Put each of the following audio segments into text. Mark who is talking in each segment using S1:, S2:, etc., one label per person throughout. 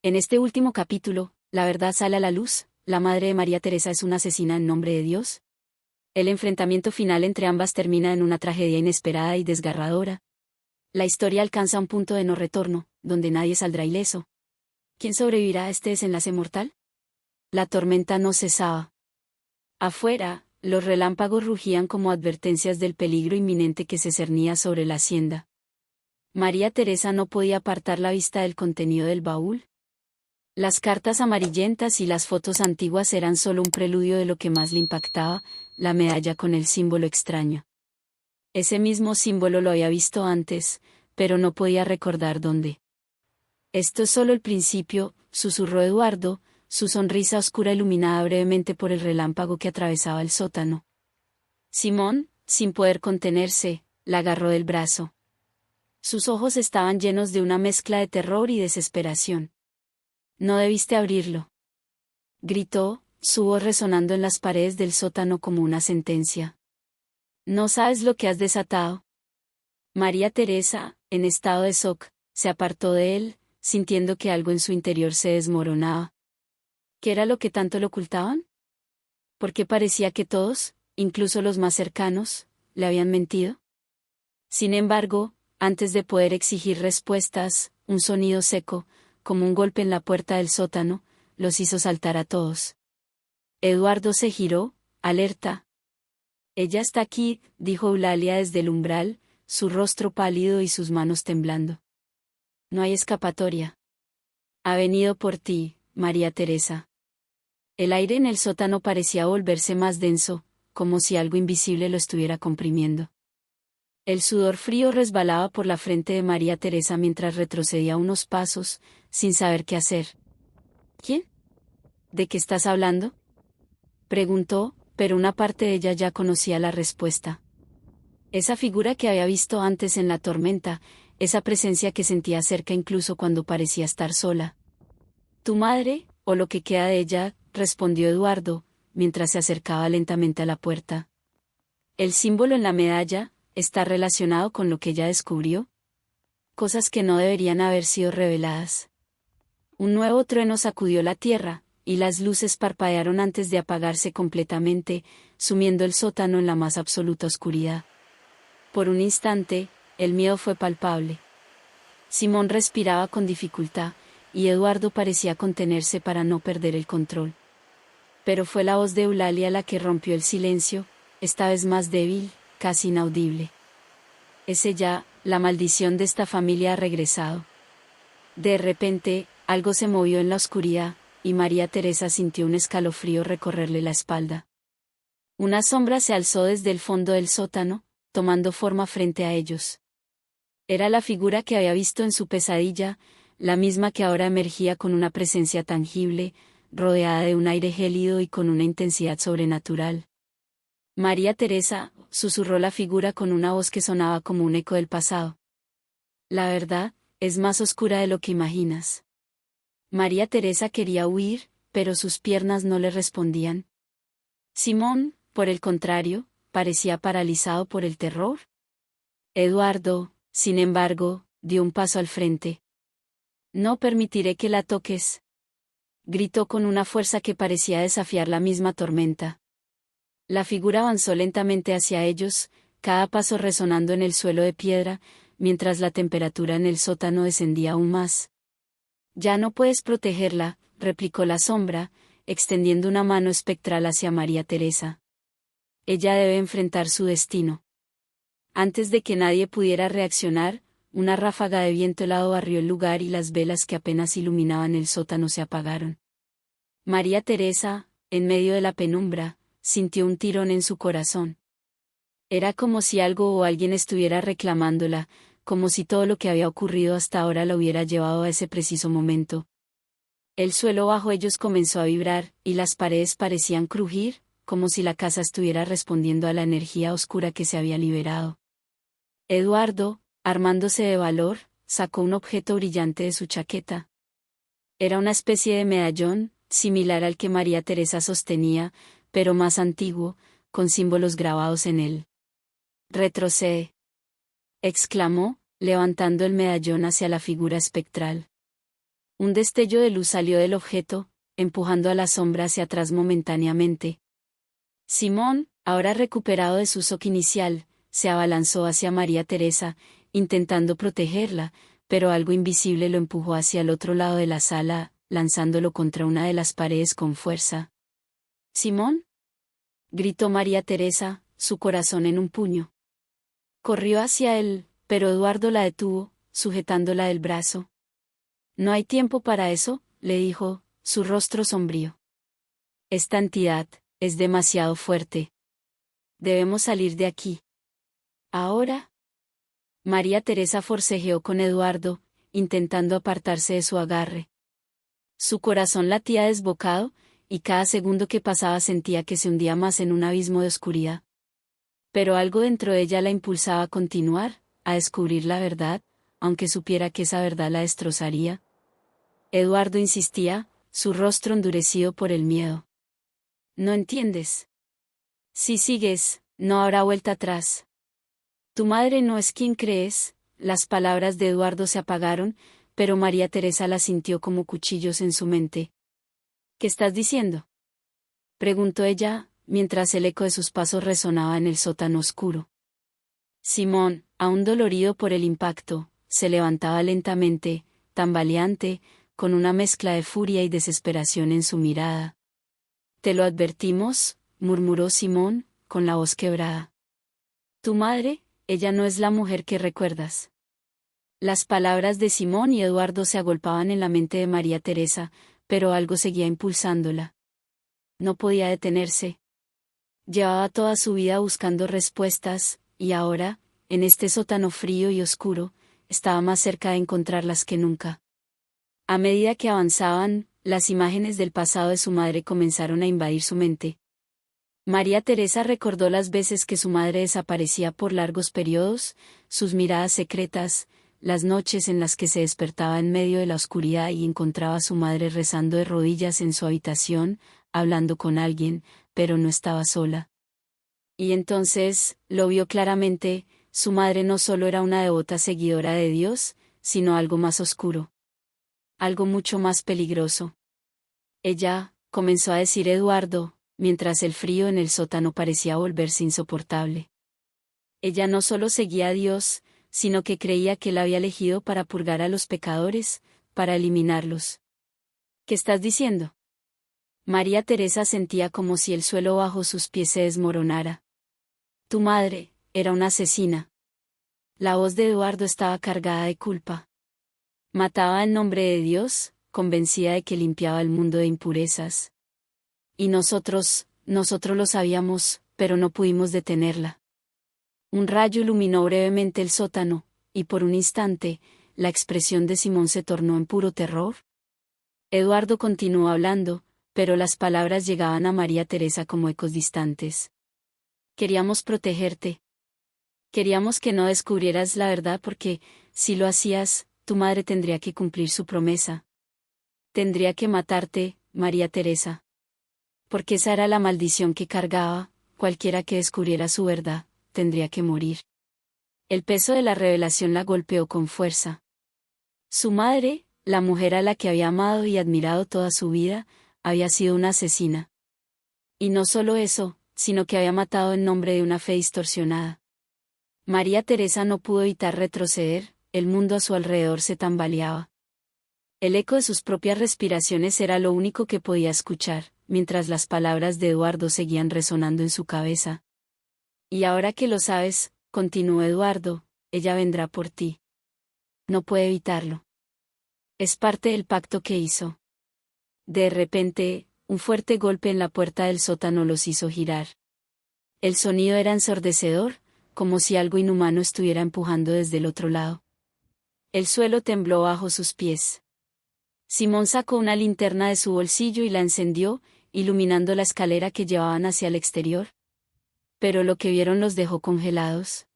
S1: En este último capítulo, la verdad sale a la luz, la madre de María Teresa es una asesina en nombre de Dios. El enfrentamiento final entre ambas termina en una tragedia inesperada y desgarradora. La historia alcanza un punto de no retorno, donde nadie saldrá ileso. ¿Quién sobrevivirá a este desenlace mortal? La tormenta no cesaba. Afuera, los relámpagos rugían como advertencias del peligro inminente que se cernía sobre la hacienda. María Teresa no podía apartar la vista del contenido del baúl. Las cartas amarillentas y las fotos antiguas eran solo un preludio de lo que más le impactaba, la medalla con el símbolo extraño. Ese mismo símbolo lo había visto antes, pero no podía recordar dónde. Esto es solo el principio, susurró Eduardo, su sonrisa oscura iluminada brevemente por el relámpago que atravesaba el sótano. Simón, sin poder contenerse, la agarró del brazo. Sus ojos estaban llenos de una mezcla de terror y desesperación. No debiste abrirlo, gritó, su voz resonando en las paredes del sótano como una sentencia. No sabes lo que has desatado. María Teresa, en estado de shock, se apartó de él, sintiendo que algo en su interior se desmoronaba. ¿Qué era lo que tanto le ocultaban? Porque parecía que todos, incluso los más cercanos, le habían mentido. Sin embargo, antes de poder exigir respuestas, un sonido seco, como un golpe en la puerta del sótano, los hizo saltar a todos. Eduardo se giró, alerta. Ella está aquí, dijo Eulalia desde el umbral, su rostro pálido y sus manos temblando. No hay escapatoria. Ha venido por ti, María Teresa. El aire en el sótano parecía volverse más denso, como si algo invisible lo estuviera comprimiendo. El sudor frío resbalaba por la frente de María Teresa mientras retrocedía unos pasos, sin saber qué hacer. ¿Quién? ¿De qué estás hablando? Preguntó, pero una parte de ella ya conocía la respuesta. Esa figura que había visto antes en la tormenta, esa presencia que sentía cerca incluso cuando parecía estar sola. Tu madre, o lo que queda de ella, respondió Eduardo, mientras se acercaba lentamente a la puerta. El símbolo en la medalla, ¿está relacionado con lo que ella descubrió? Cosas que no deberían haber sido reveladas. Un nuevo trueno sacudió la tierra, y las luces parpadearon antes de apagarse completamente, sumiendo el sótano en la más absoluta oscuridad. Por un instante, el miedo fue palpable. Simón respiraba con dificultad, y Eduardo parecía contenerse para no perder el control. Pero fue la voz de Eulalia la que rompió el silencio, esta vez más débil, casi inaudible. Es ella, la maldición de esta familia ha regresado. De repente, algo se movió en la oscuridad, y María Teresa sintió un escalofrío recorrerle la espalda. Una sombra se alzó desde el fondo del sótano, tomando forma frente a ellos. Era la figura que había visto en su pesadilla, la misma que ahora emergía con una presencia tangible, rodeada de un aire gélido y con una intensidad sobrenatural. María Teresa, susurró la figura con una voz que sonaba como un eco del pasado. La verdad, es más oscura de lo que imaginas. María Teresa quería huir, pero sus piernas no le respondían. Simón, por el contrario, parecía paralizado por el terror. Eduardo, sin embargo, dio un paso al frente. No permitiré que la toques, gritó con una fuerza que parecía desafiar la misma tormenta. La figura avanzó lentamente hacia ellos, cada paso resonando en el suelo de piedra, mientras la temperatura en el sótano descendía aún más. Ya no puedes protegerla, replicó la sombra, extendiendo una mano espectral hacia María Teresa. Ella debe enfrentar su destino. Antes de que nadie pudiera reaccionar, una ráfaga de viento helado barrió el lugar y las velas que apenas iluminaban el sótano se apagaron. María Teresa, en medio de la penumbra, sintió un tirón en su corazón. Era como si algo o alguien estuviera reclamándola, como si todo lo que había ocurrido hasta ahora la hubiera llevado a ese preciso momento. El suelo bajo ellos comenzó a vibrar, y las paredes parecían crujir, como si la casa estuviera respondiendo a la energía oscura que se había liberado. Eduardo, armándose de valor, sacó un objeto brillante de su chaqueta. Era una especie de medallón, similar al que María Teresa sostenía, pero más antiguo, con símbolos grabados en él. «Retrocede», exclamó, levantando el medallón hacia la figura espectral. Un destello de luz salió del objeto, empujando a la sombra hacia atrás momentáneamente. Simón, ahora recuperado de su shock inicial, se abalanzó hacia María Teresa, intentando protegerla, pero algo invisible lo empujó hacia el otro lado de la sala, lanzándolo contra una de las paredes con fuerza. «¿Simón?», gritó María Teresa, su corazón en un puño. Corrió hacia él, pero Eduardo la detuvo, sujetándola del brazo. «No hay tiempo para eso», le dijo, su rostro sombrío. «Esta entidad es demasiado fuerte. Debemos salir de aquí». «¿Ahora?». María Teresa forcejeó con Eduardo, intentando apartarse de su agarre. Su corazón latía desbocado, y cada segundo que pasaba sentía que se hundía más en un abismo de oscuridad. Pero algo dentro de ella la impulsaba a continuar, a descubrir la verdad, aunque supiera que esa verdad la destrozaría. Eduardo insistía, su rostro endurecido por el miedo. «¿No entiendes? Si sigues, no habrá vuelta atrás. Tu madre no es quien crees». Las palabras de Eduardo se apagaron, pero María Teresa las sintió como cuchillos en su mente. «¿Qué estás diciendo?», preguntó ella, mientras el eco de sus pasos resonaba en el sótano oscuro. Simón, aún dolorido por el impacto, se levantaba lentamente, tambaleante, con una mezcla de furia y desesperación en su mirada. «Te lo advertimos», murmuró Simón, con la voz quebrada. «Tu madre, ella no es la mujer que recuerdas». Las palabras de Simón y Eduardo se agolpaban en la mente de María Teresa, pero algo seguía impulsándola. No podía detenerse. Llevaba toda su vida buscando respuestas, y ahora, en este sótano frío y oscuro, estaba más cerca de encontrarlas que nunca. A medida que avanzaban, las imágenes del pasado de su madre comenzaron a invadir su mente. María Teresa recordó las veces que su madre desaparecía por largos periodos, sus miradas secretas, las noches en las que se despertaba en medio de la oscuridad y encontraba a su madre rezando de rodillas en su habitación, hablando con alguien, pero no estaba sola. Y entonces, lo vio claramente, su madre no solo era una devota seguidora de Dios, sino algo más oscuro. Algo mucho más peligroso. «Ella», comenzó a decir Eduardo, mientras el frío en el sótano parecía volverse insoportable. «Ella no solo seguía a Dios, sino que creía que él había elegido para purgar a los pecadores, para eliminarlos». «¿Qué estás diciendo?». María Teresa sentía como si el suelo bajo sus pies se desmoronara. «Tu madre era una asesina». La voz de Eduardo estaba cargada de culpa. «Mataba en nombre de Dios, convencida de que limpiaba el mundo de impurezas. Y nosotros lo sabíamos, pero no pudimos detenerla». Un rayo iluminó brevemente el sótano, y por un instante, la expresión de Simón se tornó en puro terror. Eduardo continuó hablando, pero las palabras llegaban a María Teresa como ecos distantes. «Queríamos protegerte. Queríamos que no descubrieras la verdad porque, si lo hacías, tu madre tendría que cumplir su promesa. Tendría que matarte, María Teresa. Porque esa era la maldición que cargaba, cualquiera que descubriera su verdad, tendría que morir». El peso de la revelación la golpeó con fuerza. Su madre, la mujer a la que había amado y admirado toda su vida, había sido una asesina. Y no solo eso, sino que había matado en nombre de una fe distorsionada. María Teresa no pudo evitar retroceder, el mundo a su alrededor se tambaleaba. El eco de sus propias respiraciones era lo único que podía escuchar, mientras las palabras de Eduardo seguían resonando en su cabeza. «Y ahora que lo sabes», continuó Eduardo, «ella vendrá por ti. No puede evitarlo. Es parte del pacto que hizo». De repente, un fuerte golpe en la puerta del sótano los hizo girar. El sonido era ensordecedor, como si algo inhumano estuviera empujando desde el otro lado. El suelo tembló bajo sus pies. Simón sacó una linterna de su bolsillo y la encendió, iluminando la escalera que llevaban hacia el exterior. Pero lo que vieron los dejó congelados.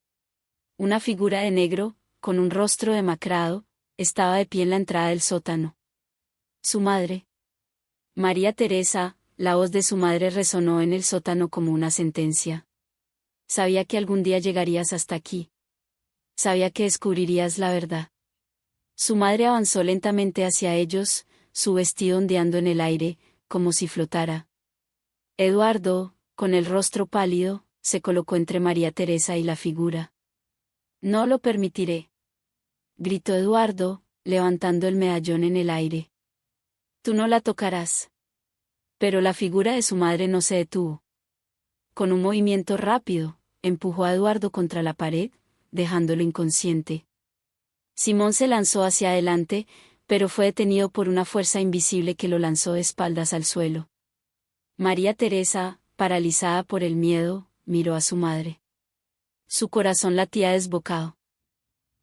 S1: Una figura de negro, con un rostro demacrado, estaba de pie en la entrada del sótano. Su madre. María Teresa, la voz de su madre resonó en el sótano como una sentencia. «Sabía que algún día llegarías hasta aquí. Sabía que descubrirías la verdad. Su madre avanzó lentamente hacia ellos, su vestido ondeando en el aire, como si flotara. Eduardo, con el rostro pálido, se colocó entre María Teresa y la figura. «No lo permitiré», gritó Eduardo, levantando el medallón en el aire. «Tú no la tocarás». Pero la figura de su madre no se detuvo. Con un movimiento rápido, empujó a Eduardo contra la pared, dejándolo inconsciente. Simón se lanzó hacia adelante, pero fue detenido por una fuerza invisible que lo lanzó de espaldas al suelo. María Teresa, paralizada por el miedo, miró a su madre. Su corazón latía desbocado.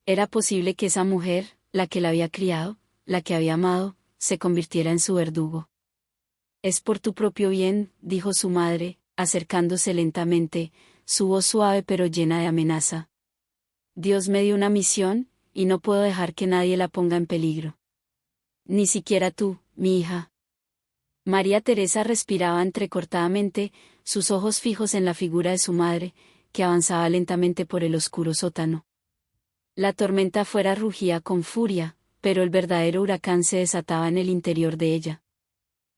S1: Era posible que esa mujer, la que la había criado, la que había amado, se convirtiera en su verdugo. «Es por tu propio bien», dijo su madre, acercándose lentamente, su voz suave pero llena de amenaza. «Dios me dio una misión, y no puedo dejar que nadie la ponga en peligro. Ni siquiera tú, mi hija». María Teresa respiraba entrecortadamente, sus ojos fijos en la figura de su madre, que avanzaba lentamente por el oscuro sótano. La tormenta afuera rugía con furia, pero el verdadero huracán se desataba en el interior de ella.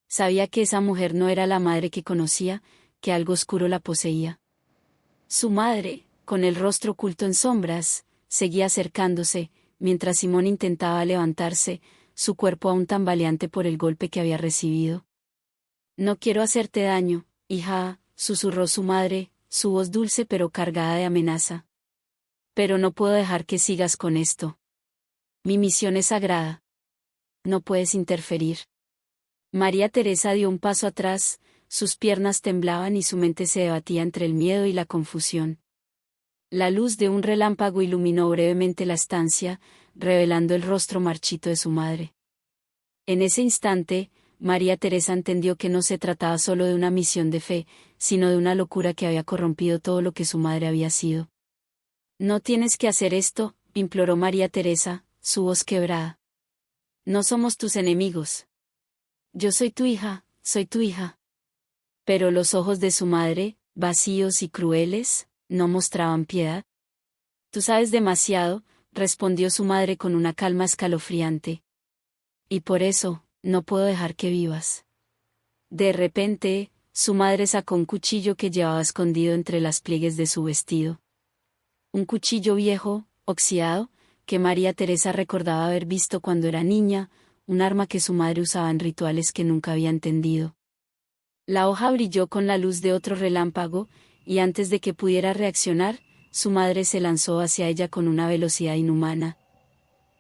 S1: Sabía que esa mujer no era la madre que conocía, que algo oscuro la poseía. Su madre, con el rostro oculto en sombras, seguía acercándose, mientras Simón intentaba levantarse, su cuerpo aún tambaleante por el golpe que había recibido. «No quiero hacerte daño, hija», susurró su madre, su voz dulce pero cargada de amenaza. «Pero no puedo dejar que sigas con esto. Mi misión es sagrada. No puedes interferir». María Teresa dio un paso atrás, sus piernas temblaban y su mente se debatía entre el miedo y la confusión. La luz de un relámpago iluminó brevemente la estancia, revelando el rostro marchito de su madre. En ese instante, María Teresa entendió que no se trataba solo de una misión de fe, sino de una locura que había corrompido todo lo que su madre había sido. «No tienes que hacer esto», imploró María Teresa, su voz quebrada. «No somos tus enemigos. Yo soy tu hija, soy tu hija». Pero los ojos de su madre, vacíos y crueles, no mostraban piedad. «Tú sabes demasiado», respondió su madre con una calma escalofriante. «Y por eso, no puedo dejar que vivas». De repente, su madre sacó un cuchillo que llevaba escondido entre las pliegues de su vestido. Un cuchillo viejo, oxidado, que María Teresa recordaba haber visto cuando era niña, un arma que su madre usaba en rituales que nunca había entendido. La hoja brilló con la luz de otro relámpago, y antes de que pudiera reaccionar, su madre se lanzó hacia ella con una velocidad inhumana.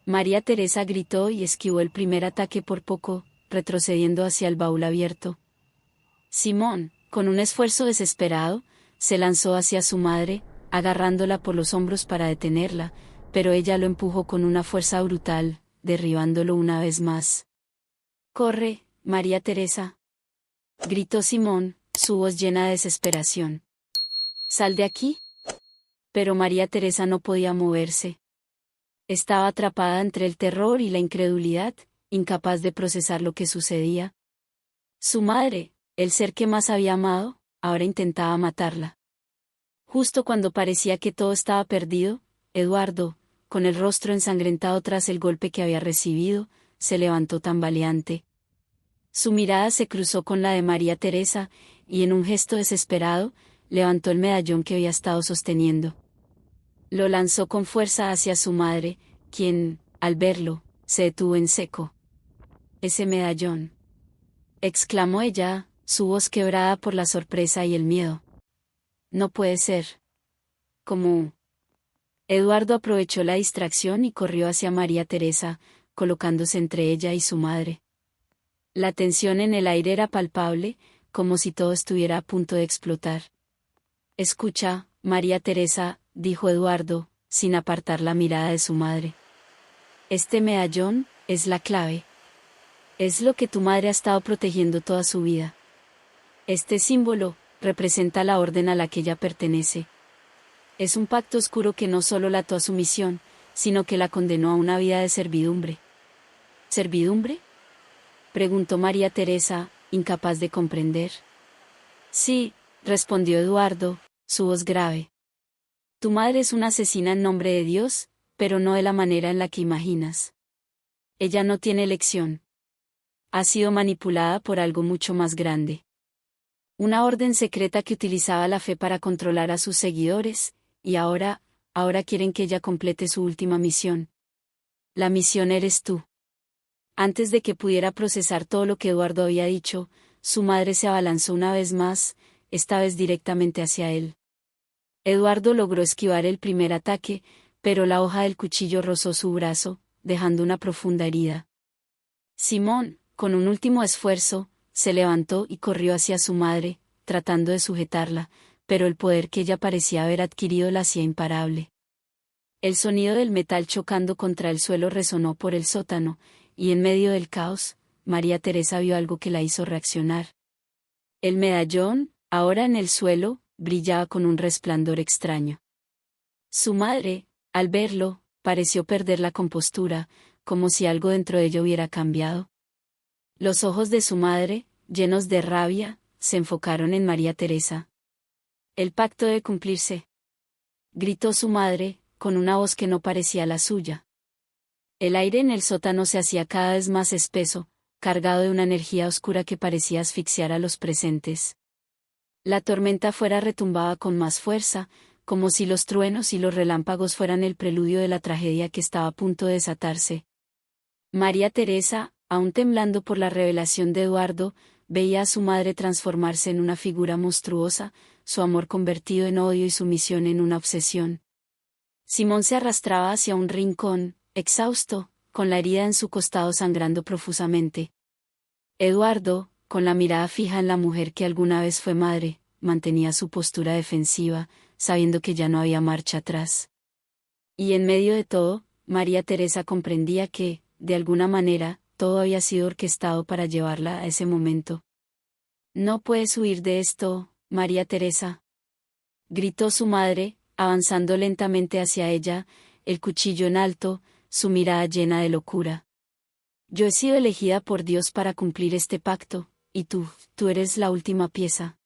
S1: María Teresa gritó y esquivó el primer ataque por poco, retrocediendo hacia el baúl abierto. Simón, con un esfuerzo desesperado, se lanzó hacia su madre, agarrándola por los hombros para detenerla, pero ella lo empujó con una fuerza brutal, derribándolo una vez más. «Corre, María Teresa», gritó Simón, su voz llena de desesperación. «Sal de aquí». Pero María Teresa no podía moverse. Estaba atrapada entre el terror y la incredulidad, incapaz de procesar lo que sucedía. Su madre, el ser que más había amado, ahora intentaba matarla. Justo cuando parecía que todo estaba perdido, Eduardo, con el rostro ensangrentado tras el golpe que había recibido, se levantó tambaleante. Su mirada se cruzó con la de María Teresa, y en un gesto desesperado, levantó el medallón que había estado sosteniendo. Lo lanzó con fuerza hacia su madre, quien, al verlo, se detuvo en seco. «Ese medallón», exclamó ella, su voz quebrada por la sorpresa y el miedo. «No puede ser». «¿Cómo?» Eduardo aprovechó la distracción y corrió hacia María Teresa, colocándose entre ella y su madre. La tensión en el aire era palpable, como si todo estuviera a punto de explotar. «Escucha, María Teresa», dijo Eduardo, sin apartar la mirada de su madre. «Este medallón es la clave. Es lo que tu madre ha estado protegiendo toda su vida. Este símbolo representa la orden a la que ella pertenece. Es un pacto oscuro que no solo la ató a su misión, sino que la condenó a una vida de servidumbre». «¿Servidumbre?», preguntó María Teresa, incapaz de comprender. «Sí», respondió Eduardo, su voz grave. «Tu madre es una asesina en nombre de Dios, pero no de la manera en la que imaginas. Ella no tiene elección. Ha sido manipulada por algo mucho más grande. Una orden secreta que utilizaba la fe para controlar a sus seguidores, y ahora quieren que ella complete su última misión. La misión eres tú. Antes de que pudiera procesar todo lo que Eduardo había dicho, su madre se abalanzó una vez más, esta vez directamente hacia él. Eduardo logró esquivar el primer ataque, pero la hoja del cuchillo rozó su brazo, dejando una profunda herida. Simón, con un último esfuerzo, se levantó y corrió hacia su madre, tratando de sujetarla, pero el poder que ella parecía haber adquirido la hacía imparable. El sonido del metal chocando contra el suelo resonó por el sótano, y en medio del caos, María Teresa vio algo que la hizo reaccionar. El medallón, ahora en el suelo, brillaba con un resplandor extraño. Su madre, al verlo, pareció perder la compostura, como si algo dentro de ella hubiera cambiado. Los ojos de su madre, llenos de rabia, se enfocaron en María Teresa. El pacto debe cumplirse, gritó su madre, con una voz que no parecía la suya. El aire en el sótano se hacía cada vez más espeso, cargado de una energía oscura que parecía asfixiar a los presentes. La tormenta afuera retumbaba con más fuerza, como si los truenos y los relámpagos fueran el preludio de la tragedia que estaba a punto de desatarse. María Teresa, aún temblando por la revelación de Eduardo, veía a su madre transformarse en una figura monstruosa, su amor convertido en odio y su misión en una obsesión. Simón se arrastraba hacia un rincón, exhausto, con la herida en su costado sangrando profusamente. Eduardo, con la mirada fija en la mujer que alguna vez fue madre, mantenía su postura defensiva, sabiendo que ya no había marcha atrás. Y en medio de todo, María Teresa comprendía que, de alguna manera, todo había sido orquestado para llevarla a ese momento. «No puedes huir de esto, María Teresa», gritó su madre, avanzando lentamente hacia ella, el cuchillo en alto, su mirada llena de locura. «Yo he sido elegida por Dios para cumplir este pacto, y tú eres la última pieza».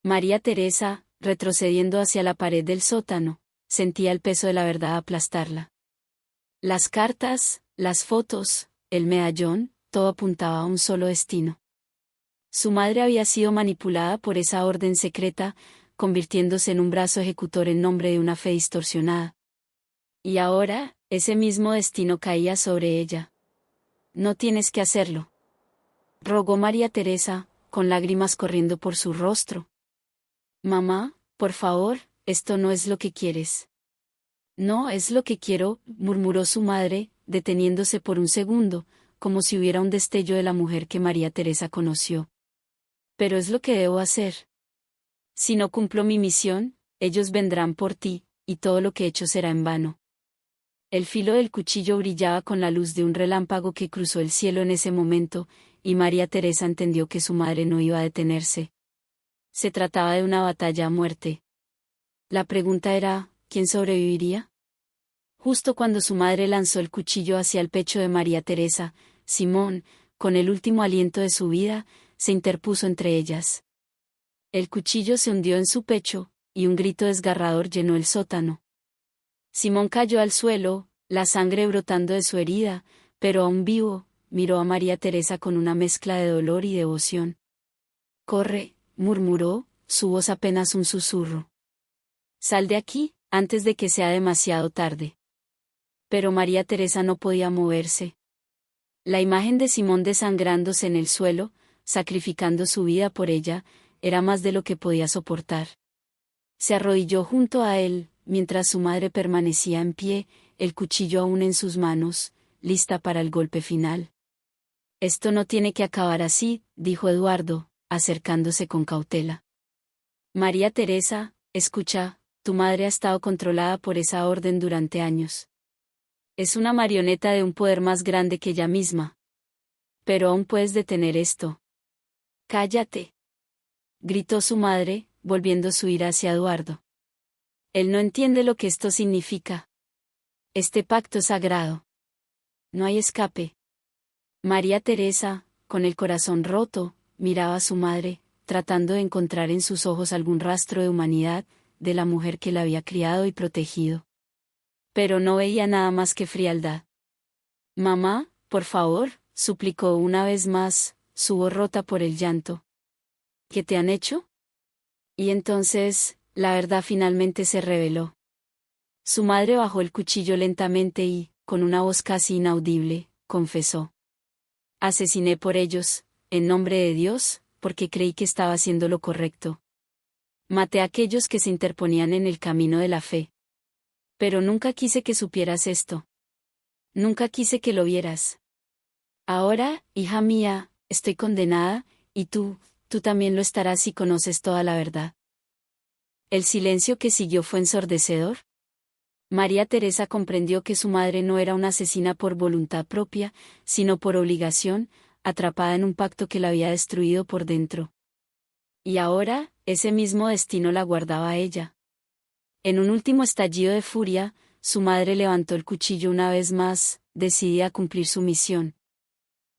S1: María Teresa, retrocediendo hacia la pared del sótano, sentía el peso de la verdad aplastarla. Las cartas, las fotos, el medallón, todo apuntaba a un solo destino. Su madre había sido manipulada por esa orden secreta, convirtiéndose en un brazo ejecutor en nombre de una fe distorsionada. Y ahora, ese mismo destino caía sobre ella. «No tienes que hacerlo», rogó María Teresa, con lágrimas corriendo por su rostro. «Mamá, por favor, esto no es lo que quieres». «No es lo que quiero», murmuró su madre, deteniéndose por un segundo, como si hubiera un destello de la mujer que María Teresa conoció. «Pero es lo que debo hacer. Si no cumplo mi misión, ellos vendrán por ti, y todo lo que he hecho será en vano». El filo del cuchillo brillaba con la luz de un relámpago que cruzó el cielo en ese momento, y María Teresa entendió que su madre no iba a detenerse. Se trataba de una batalla a muerte. La pregunta era, ¿quién sobreviviría? Justo cuando su madre lanzó el cuchillo hacia el pecho de María Teresa, Simón, con el último aliento de su vida, se interpuso entre ellas. El cuchillo se hundió en su pecho, y un grito desgarrador llenó el sótano. Simón cayó al suelo, la sangre brotando de su herida, pero aún vivo, miró a María Teresa con una mezcla de dolor y devoción. «Corre», murmuró, su voz apenas un susurro. «Sal de aquí, antes de que sea demasiado tarde». Pero María Teresa no podía moverse. La imagen de Simón desangrándose en el suelo, sacrificando su vida por ella, era más de lo que podía soportar. Se arrodilló junto a él, mientras su madre permanecía en pie, el cuchillo aún en sus manos, lista para el golpe final. «Esto no tiene que acabar así», dijo Eduardo, acercándose con cautela. «María Teresa, escucha, tu madre ha estado controlada por esa orden durante años. Es una marioneta de un poder más grande que ella misma. Pero aún puedes detener esto». «Cállate», gritó su madre, volviendo su ira hacia Eduardo. «Él no entiende lo que esto significa. Este pacto es sagrado. No hay escape». María Teresa, con el corazón roto, miraba a su madre, tratando de encontrar en sus ojos algún rastro de humanidad, de la mujer que la había criado y protegido. Pero no veía nada más que frialdad. «Mamá», Por favor, suplicó una vez más, su voz rota por el llanto. ¿Qué te han hecho? Y entonces, la verdad finalmente se reveló. Su madre bajó el cuchillo lentamente y, con una voz casi inaudible, confesó. Asesiné por ellos, en nombre de Dios, porque creí que estaba haciendo lo correcto. Maté a aquellos que se interponían en el camino de la fe. Pero nunca quise que supieras esto. Nunca quise que lo vieras. Ahora, hija mía, estoy condenada, y tú también lo estarás si conoces toda la verdad. El silencio que siguió fue ensordecedor. María Teresa comprendió que su madre no era una asesina por voluntad propia, sino por obligación, atrapada en un pacto que la había destruido por dentro. Y ahora, ese mismo destino la guardaba a ella. En un último estallido de furia, su madre levantó el cuchillo una vez más, decidida a cumplir su misión.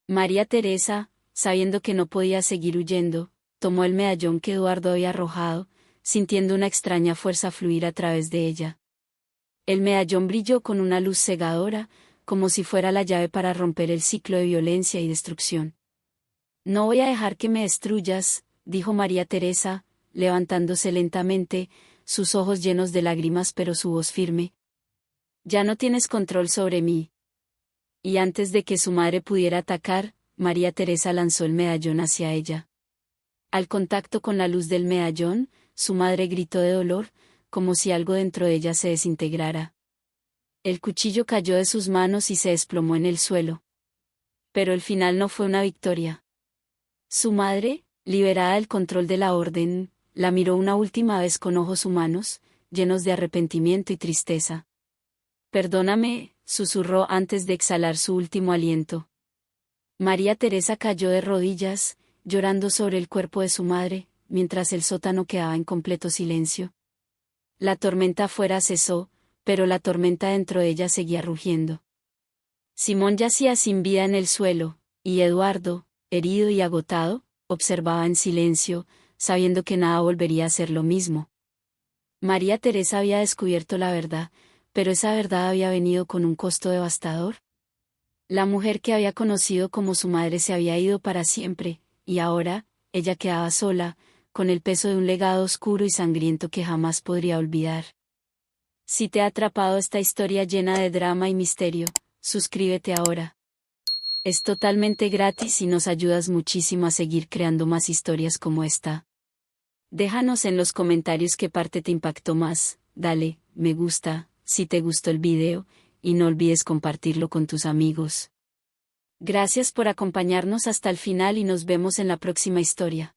S1: María Teresa, sabiendo que no podía seguir huyendo, tomó el medallón que Eduardo había arrojado, sintiendo una extraña fuerza fluir a través de ella. El medallón brilló con una luz cegadora, como si fuera la llave para romper el ciclo de violencia y destrucción. No voy a dejar que me destruyas, dijo María Teresa, levantándose lentamente, sus ojos llenos de lágrimas pero su voz firme. Ya no tienes control sobre mí. Y antes de que su madre pudiera atacar, María Teresa lanzó el medallón hacia ella. Al contacto con la luz del medallón, su madre gritó de dolor, como si algo dentro de ella se desintegrara. El cuchillo cayó de sus manos y se desplomó en el suelo. Pero el final no fue una victoria. Su madre, liberada del control de la orden, la miró una última vez con ojos humanos, llenos de arrepentimiento y tristeza. Perdóname, susurró antes de exhalar su último aliento. María Teresa cayó de rodillas, llorando sobre el cuerpo de su madre, mientras el sótano quedaba en completo silencio. La tormenta afuera cesó, pero la tormenta dentro de ella seguía rugiendo. Simón yacía sin vida en el suelo, y Eduardo, herido y agotado, observaba en silencio, sabiendo que nada volvería a ser lo mismo. María Teresa había descubierto la verdad, pero esa verdad había venido con un costo devastador. La mujer que había conocido como su madre se había ido para siempre, y ahora, ella quedaba sola, con el peso de un legado oscuro y sangriento que jamás podría olvidar. Si te ha atrapado esta historia llena de drama y misterio, suscríbete ahora. Es totalmente gratis y nos ayudas muchísimo a seguir creando más historias como esta. Déjanos en los comentarios qué parte te impactó más, dale, me gusta, si te gustó el video, y no olvides compartirlo con tus amigos. Gracias por acompañarnos hasta el final y nos vemos en la próxima historia.